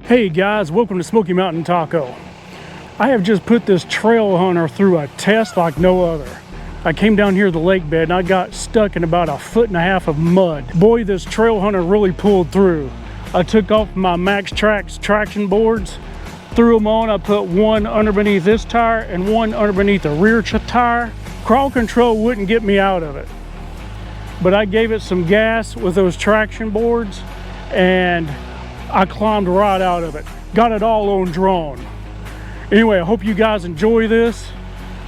Hey guys, welcome to Smoky Mountain Taco. I have just put this Trailhunter through a test like no other. I came down here to the lake bed and I got stuck in about 1.5 feet of mud. Boy, this Trailhunter really pulled through. I took off my Maxtrax traction boards, threw them on. I put one underneath this tire and one underneath the rear tire. Crawl control wouldn't get me out of it, but I gave it some gas with those traction boards and I climbed right out of it. Got it all on drone. Anyway, I hope you guys enjoy this,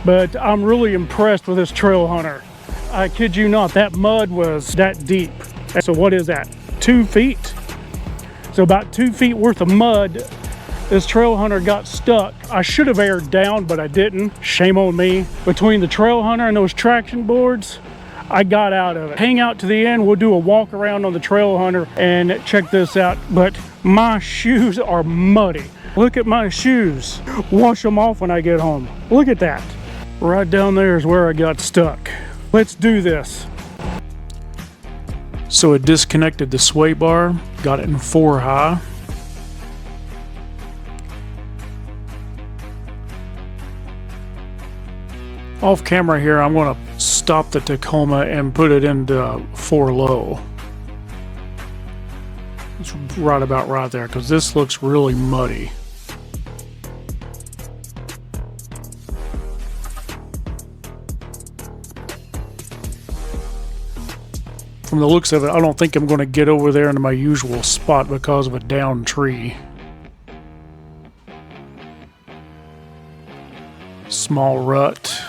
but I'm really impressed with this Trailhunter. I kid you not, that mud was that deep. So what is that, 2 feet? So about 2 feet worth of mud, this Trailhunter got stuck. I should have aired down, but I didn't. Shame on me. Between the Trailhunter and those traction boards, I got out of it. Hang out to the end, we'll do a walk around on the Trailhunter and check this out. But my shoes are muddy. Look at my shoes. Wash them off when I get home. Look at that. Right down there is where I got stuck. Let's do this. So it disconnected the sway bar, got it in 4 high. Off camera here, I'm going to stop the Tacoma and put it into 4 low. It's right about right there because this looks really muddy. From the looks of it, I don't think I'm going to get over there into my usual spot because of a downed tree. Small rut.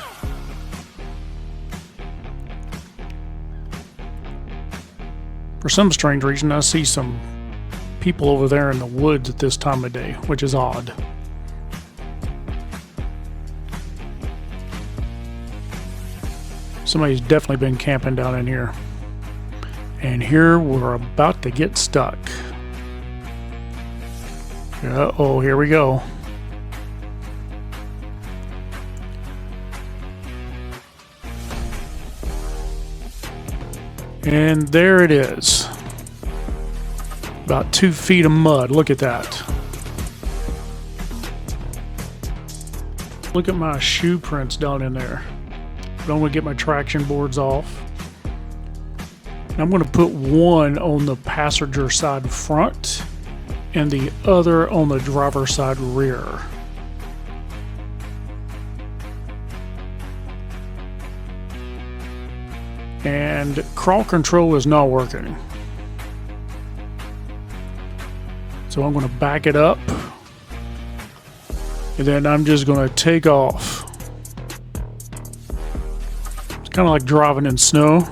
For some strange reason, I see some people over there in the woods at this time of day, which is odd. Somebody's definitely been camping down in here. And here we're about to get stuck. Uh-oh, here we go. And there it is. About 2 feet of mud. Look at that. Look at my shoe prints down in there. But I'm going to get my traction boards off. And I'm going to put one on the passenger side front and the other on the driver's side rear. And crawl control is not working. So I'm going to back it up and then I'm just going to take off. It's kind of like driving in snow.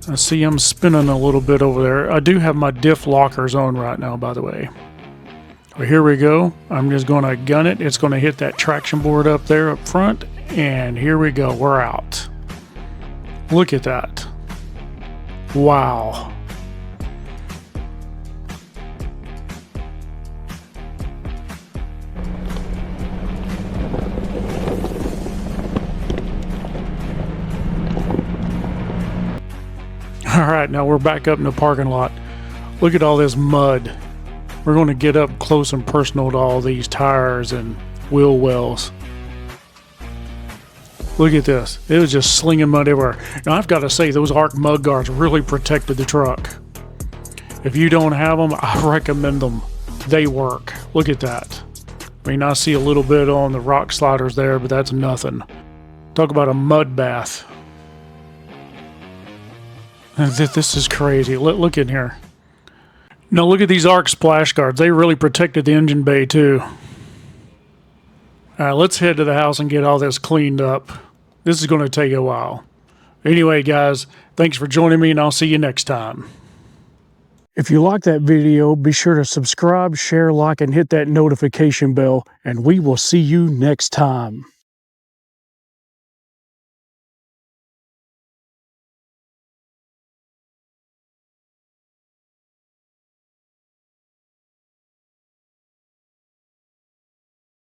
I see I'm spinning a little bit over there. I do have my diff lockers on right now, by the way. But here we go. I'm just going to gun it. It's going to hit that traction board up there up front. And here we go, we're out. Look at that. Wow. All right, now we're back up in the parking lot. Look at all this mud. We're going to get up close and personal to all these tires and wheel wells. Look at this. It was just slinging mud everywhere. Now, I've got to say, those ARK Mud Guards really protected the truck. If you don't have them, I recommend them. They work. Look at that. I mean, I see a little bit on the rock sliders there, but that's nothing. Talk about a mud bath. This is crazy. Look in here. Now, look at these ARK splash guards. They really protected the engine bay, too. All right, let's head to the house and get all this cleaned up. This is going to take a while. Anyway, guys, thanks for joining me, and I'll see you next time. If you like that video, be sure to subscribe, share, like, and hit that notification bell, and we will see you next time.